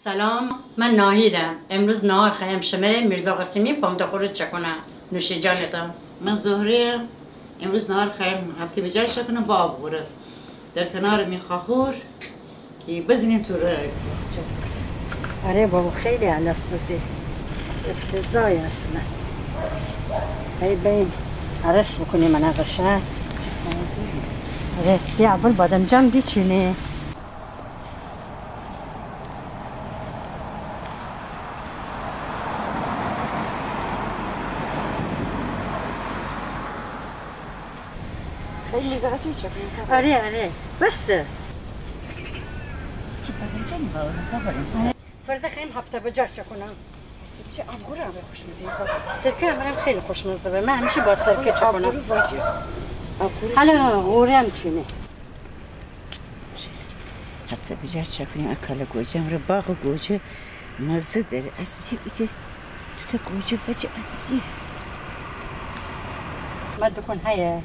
سلام، من ناهیدم. امروز نهار خواهیم شمره میرزاغاسمی پامادور چکنم. نوشی جانتم. من ظاهریم. امروز نهار خواهیم هفته بجار شکنم با آب غوره در کنار میخاخور که بزنیم تو رو. آره بابا خیلی علف بزی افتضایی اصلا. هی بین عرش بکنیم من قشنگ. آره بیا اول بادمجان بیچینی. خیلی میرزاغاسمی چکنم. آره بسته. چی بادمجانی باورم فردا خیلی هفته بجار چکنم. چه آب غوره هم خوشمزگی سرکه هم خیلی خوشمزه به من همیشه با سرکه چکنم. آب غوره حالا غوره هم چینه. هفته بجار چکنیم اکل گوجه هم رو باغ گوجه مزه داره. عزیزی بیده تو تا گوجه بچه عزیزی ما دکن هیه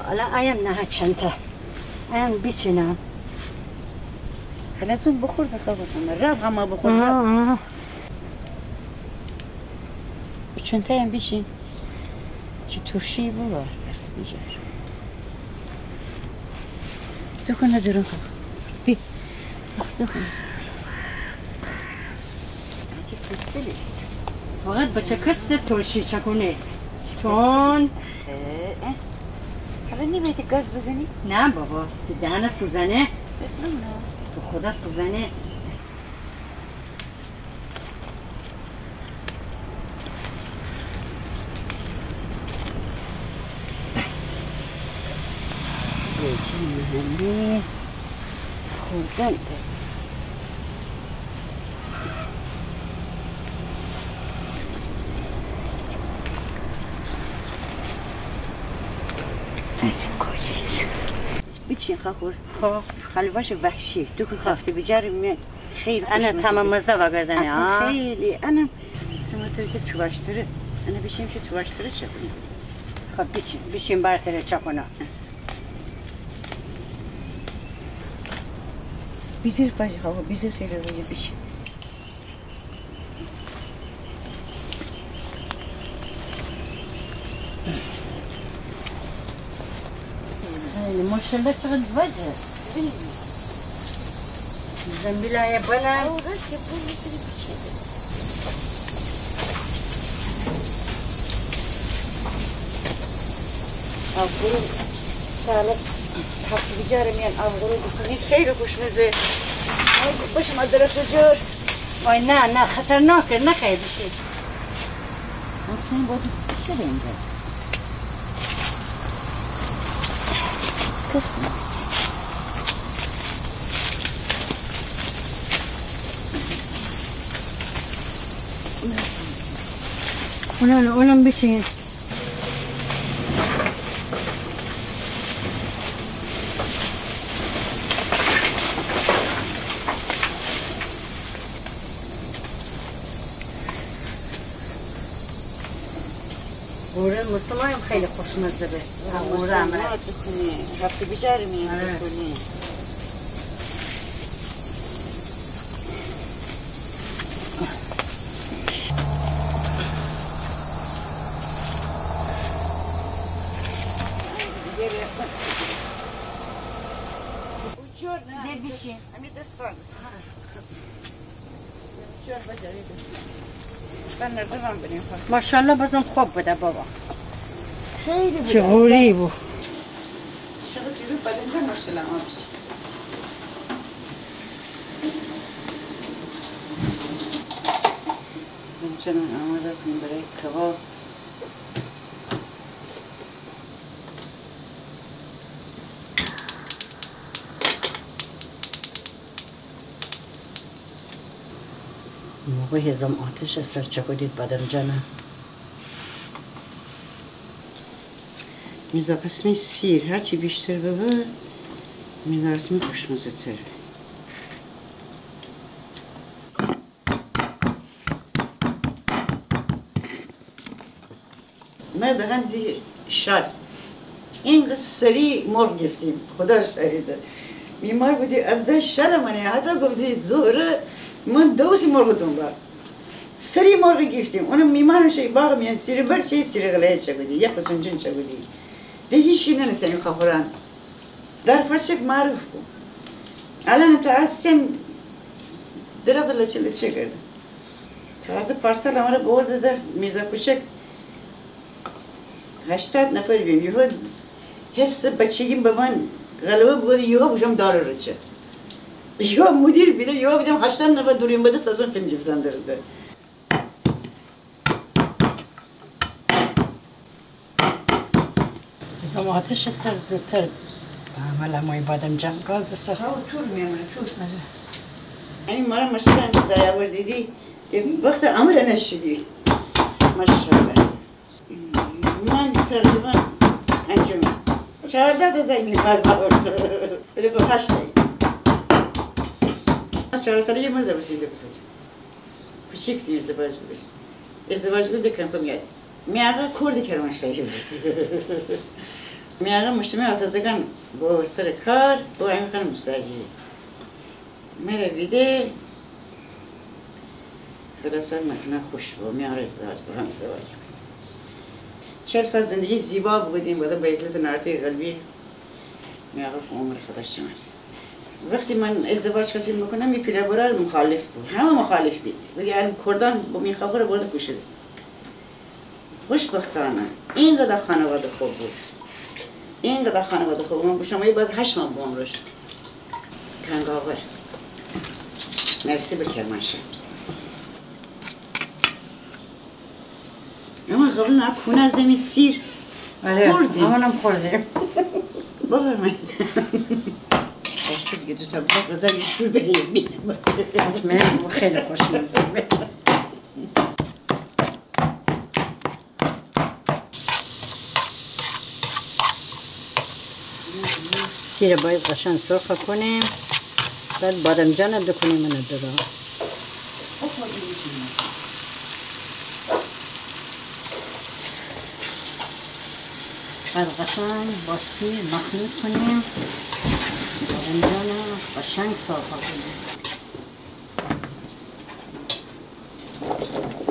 حالا ایم نه چنته ایم بیچینم. خلاصون بخور بخوابتون رفت همه بخور چنته هم بیشین چه ترشی بابا رفت بیجار دکن ندارم خواب بی دکن عجیب کسته نیست فقط بچه کست ترشی چکونه چون حالا نمیده گاز بزنی؟ نه بابا تو دهن سوزنه تو خدا سوزنه. گوجه محلی خوردن ده بیچی خور خب حلواش وحشی تو که خافتی بجاری خیلی خوشمزه انا تمام مزه وگردنه اصلا خیلی انا تماتر که تواشتره انا بیشیم که تواشتره چه کنیم. خب بیشیم برتره چکنم. بیزیر باشه خواه بیزیر خیلی روی بیشیم ماشالله چقدر وجه زنبیل های بلند آبگورو سالت هفته بیجاره میان آبگورو بکنید خیلی خوشمزه باشه ما درست جور وای نه خطرناکه نخیلی بشید اصلا باید چه اینجا اونم بشین غوره مسلمان خیلی خوشمزه به غوره هم هفته بیجاری میان بکنی نه بیشین امی دستان ماشالله بازم خوب بوده بابا خیلی بوده چه غوری بود شغل جلو بدنجا ماشالله آبش زمچنان آماده کنیم برای کباب موقع هزم آتش سر چکودید بادمجانه میرزاغاسمی سیر هرچی بیشتر ببر میرزاغاسمی خوشمزه تر. من دهن شاد این سری مرغ گفتیم خدا شهیده بیمار بودی از شرمانه حتی گفتی ظاهر من دوسی مرغ دنبال سری مرغ گفتیم اونم میمانم شی باغ میان سری بر چی سری غلای چه بودی یا خصوصا جن چه بودی ده هیچ کی ننسیم خبران در فرشک معروف بود الان تو اسم درد چه کرد تازه پارسال امر برد ده میرزا کوچک 80 نفر بیم یهو حس بچگیم به من غلبه بود یهو بوشم داره رچه یهو مدیر بیده یهو بیدم 80 نفر دوریم بده سازون فیلم جفتن درده زم آتش سر زودتر عمل امای بادم جمع گاز سر ها طول میامونه طول این مارا مشکل زای آوردیدی وقت امر نشدی ماشاءالله من تقریبا انجام 14 زای میبر بله که 8 از 4 ساله یه مرد رسیده بود کوچیک ازدواج بود ازدواج بود کم میاد میاقا کرد کرمانشاهی بود میاقا مجتمع آزادگان با سر کار با همین خانم مستاجری میره بیده خلاصه مکنه خوش بود میاقا ازدواج با هم ازدواج بود 40 سال زندگی زیبا بودیم بوده با اطلاعات نارتی قلبی میاقا عمر خودش من وقتی من ازدواج کسی میکنم می پیله برار مخالف بود همه مخالف بود بگه کردان با میخوابه برده کشیده خوشبختانه اینقدر خانواده خوب بود اینقدر خانواده خوب من بشم باید 8 ماه با عمرش کنگاور مرسی به کرمانشاه اما قبل نه کونه از زمین سیر خوردیم همونم خوردیم بابر من آشپزی دو تا باق غذای شور به بینم من خیلی خوشمزگی سیر باید قشنگ سرخ کنیم بعد بادمجان رو کنیم من درا بعد قشنگ با سیر مخلوط کنیم بادمجان رو قشنگ سرخ کنیم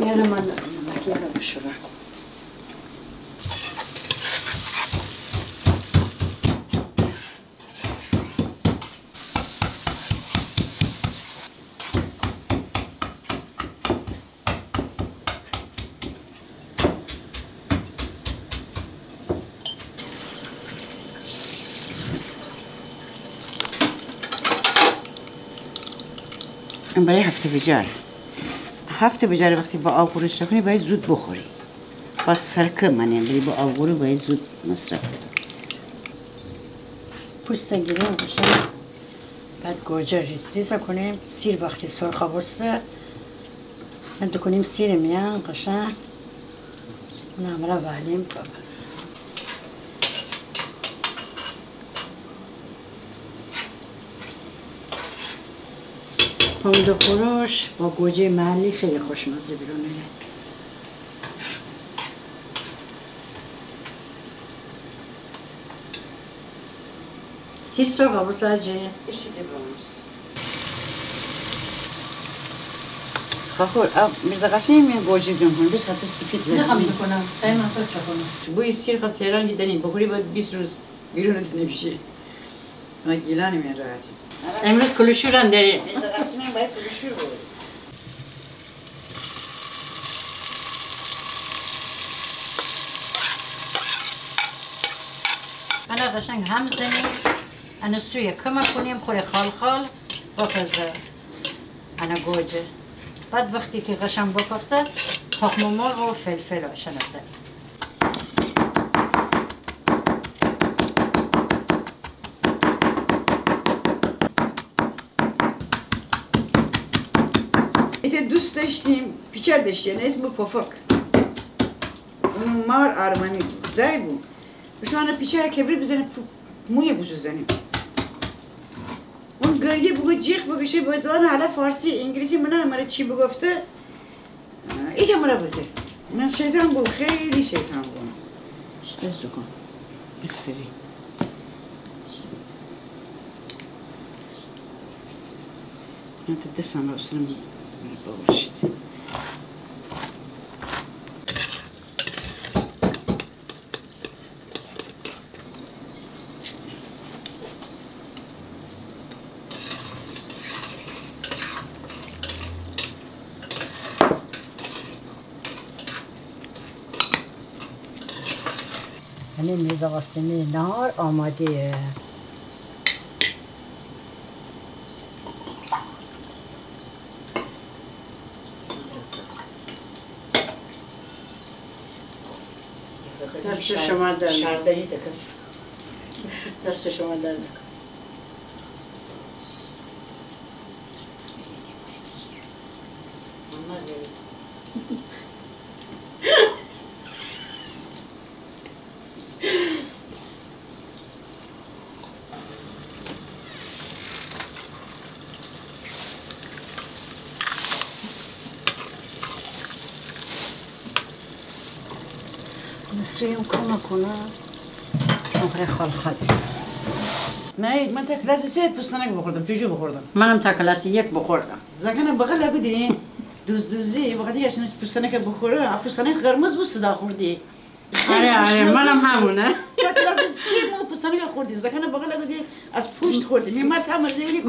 میاره من نمکی رو بشورم برای هفته بجار وقتی با آب خورش کنی باید زود بخوری با سرکه منیم بری با آب خورش باید زود مصرف پوست گیریم قشنگ بعد گوجه ریز کنیم سیر وقتی سرخ بسته بعد کنیم سیر میان قشنگ اون عملا وحلیم بپس پامادور خورش با گوجه محلی خیلی خوشمزه بیرونه سیر سرخ بسته جه خور میرزاغاسمی من گوجه دون کنم بس حتی سفید نخم بکنم خیلی من تو چه کنم بوی سیر خب تهران گیدنیم بخوری باید 20 روز بیرون نمیشه ما گیلانی من راحتی امروز کلوشور هم داریم میرزاغاسمی باید کلوشور بود حالا قشنگ هم زنیم انا سوی کمک کنیم خوری خال بپزه انا گوجه بعد وقتی که قشنگ بپخته تخم مرغ و فلفل هاشن زنیم دوست داشتیم پیچر داشتیم اسم پفک اون مار آرمانی زای بود بشانه پیچه کبریت بزنه موی بوزو زنیم اون گریه بگو جیغ بگوشه با زبان حالا فارسی انگلیسی منه مرا چی بگفته ایجا مرا بزه من شیطان بود خیلی شیطان بود اشتاز دکن بسیاری من تا دستم رو بسرم باورشید یعنی میرزاغاسمی نهار آماده. دست شما در شردهی دکن دست شما در نسویم کمک کنه آخر خال خالی نه من تا کلاس 3 پستانک بخوردم پیشو بخوردم منم تا کلاس 1 بخوردم زکنه بغل بودی دوزی وقتی اصلا پستانک بخوره پستانک قرمز بود صدا خوردی آره منم همونه تا کلاس 3 ما پستانک خوردیم زکنه بغل بودی از پشت خوردیم من تا مرزی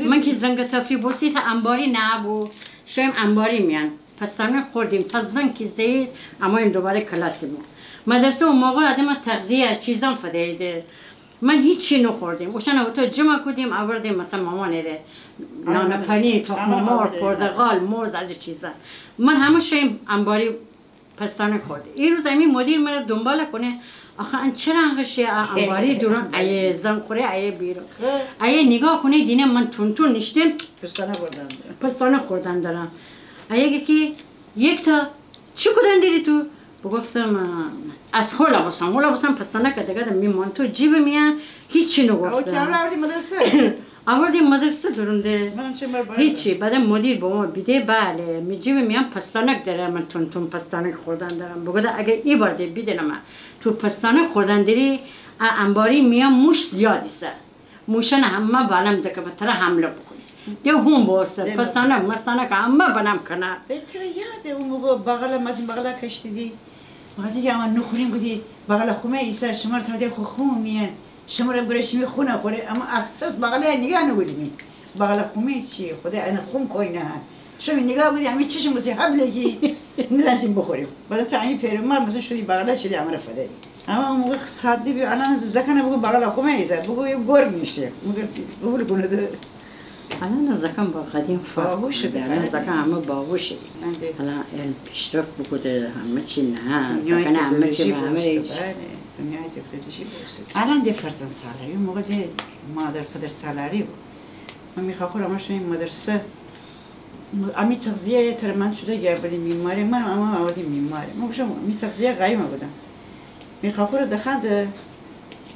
من که زنگ تفریح بسیط انباری نبود شایم انباری میان پستانک خوردیم تا زنگ که زید اما این دوباره کلاس بود مدرسه اون موقع آدم تغذیه چیزان فدایده من هیچی نخوردیم اوشان اوتو جمع کردیم آوردیم مثلا مامان ایره نان پنیر تخم مرغ پرتقال موز از چیزا من همه شایم انباری پستانک خوردیم این روز همین مدیر من دنبال کنه آخه ان چرا انقدر انباری دوران ایه زن خوره ایه بیرون ایه نگاه کنه دینه من تون نشتم پستانک خوردن دارم ایه که یک تا چی کدن داری تو بگفتم از حالا باسم پستانک دیگه میمان تو جیب میان هیچی نگفتم آوردیم مدرسه درونده هیچی بعد مدیر با ما بیده بله می جیب میان پستانک داره من تون پستانک خوردن دارم بگوده اگه ای بارده بیده من تو پستانک خوردن داری انباری میان موش زیادی سر موشن همه بالم دکه بطره حمله بکنی دیو هم باسه پستانک همه بنام کنه ترا یاده اون موقع بغل از این بغل کشیدی وقتی که اما نخوریم بودی بغل خونه ایسا شما تا دی خون میان شما رو برشمی خونه خوره اما اساس بغل نگاه نبودیم بغل خونه چی خدا انا خون کوی نه شما نگاه بودی همین چشم روزی حبلگی نداشتیم بخوریم بعد تا این پیرمرد مثلا شدی بغل شدی امر فدایی اما اون موقع ساده بی الان زکنه بگو بغل خونه ایسا بگو یه گرگ میشه بگو کنه ده الان زکام با قدیم فرق شده الان زکام همه باوشه الان پیشرفت بکنه همه چی نه زکان همه چی همه هیچ الان دی فرزند سالاری اون موقع دی مادر پدر سالاری بود من میخوام همش این مدرسه امی تغذیه ترمن شده گردی میماری من اما آوردی میماری من گفتم می تغذیه قایم بودم میخوام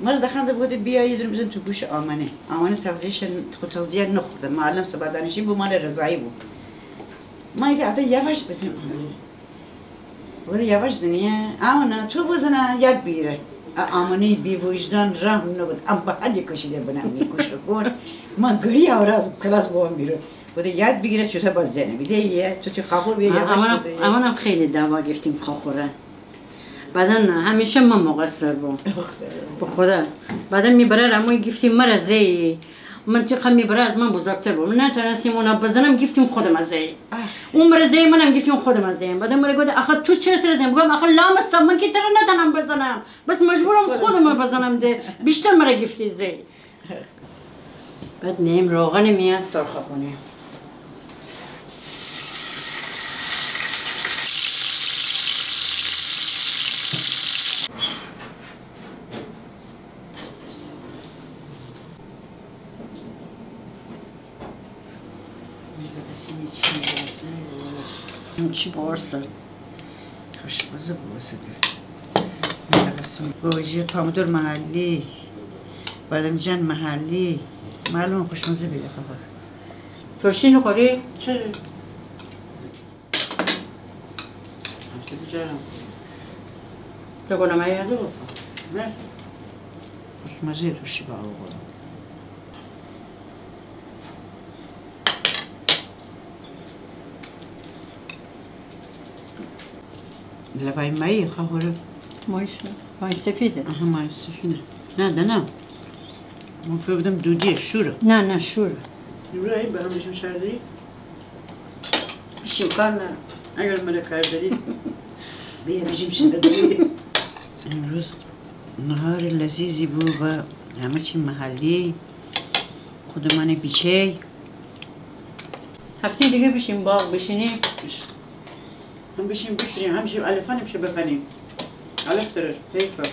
مرا دخنده بوده بیایید رو بزن تو گوش آمنه تغذیه نخورده معلم سبادانشی بود مال رضایی بود ما ایده حتی یواش بزنیم بوده یواش زنیه آمنه تو بزنه یاد بیره آمنه بی وجدان رحم نبود ام به حدی کشیده بنام میکش کن من گری آوراز کلاس بوام بیرون بوده یاد بگیره چطور باز زنه بیده یه تو خاخور بیا یواش بزنی امانم خیلی دوا گفتیم خاخوره بعدا همیشه من مقصر بودم به خدا بعدا میبره رموی گفتیم مرزه منطقه میبره از من بزرگتر بود نه ترسیم اونا بزنم گفتیم خودم ازه اون مرزه منم گفتیم خودم ازه بعدا مرا گفت آخه تو چرا ترسیم بگم آخه لامستم من که تر ندانم بزنم بس مجبورم خودم بزنم ده بیشتر مرا گفتی زه بعد نیم روغن میاد سرخه کنیم چی بارسه؟ خوشمزه گوجه پامادور محلی بادام جان محلی معلومه خوشمزه بیده خبر ترشی نخوری؟ چرا؟ بگو نمه یادو بکن نه خوشمزه توشی با آقا. لبای مایی خواهره مایشه مای سفیده. آها مای سفینه نه ده نه من فکر بودم دودیه شوره نه شوره. نورا این برام بشیم شهر داری؟ بشیم کار نرم. اگر من کار داری بیا بشیم شهر داری. امروز نهار لذیذی بود و همه چی محلی خودمان بیچه هفته دیگه بشیم باغ بشینیم. هم بشیم بشوریم هم بشیم الفان بشه بخنیم الف داره حیفه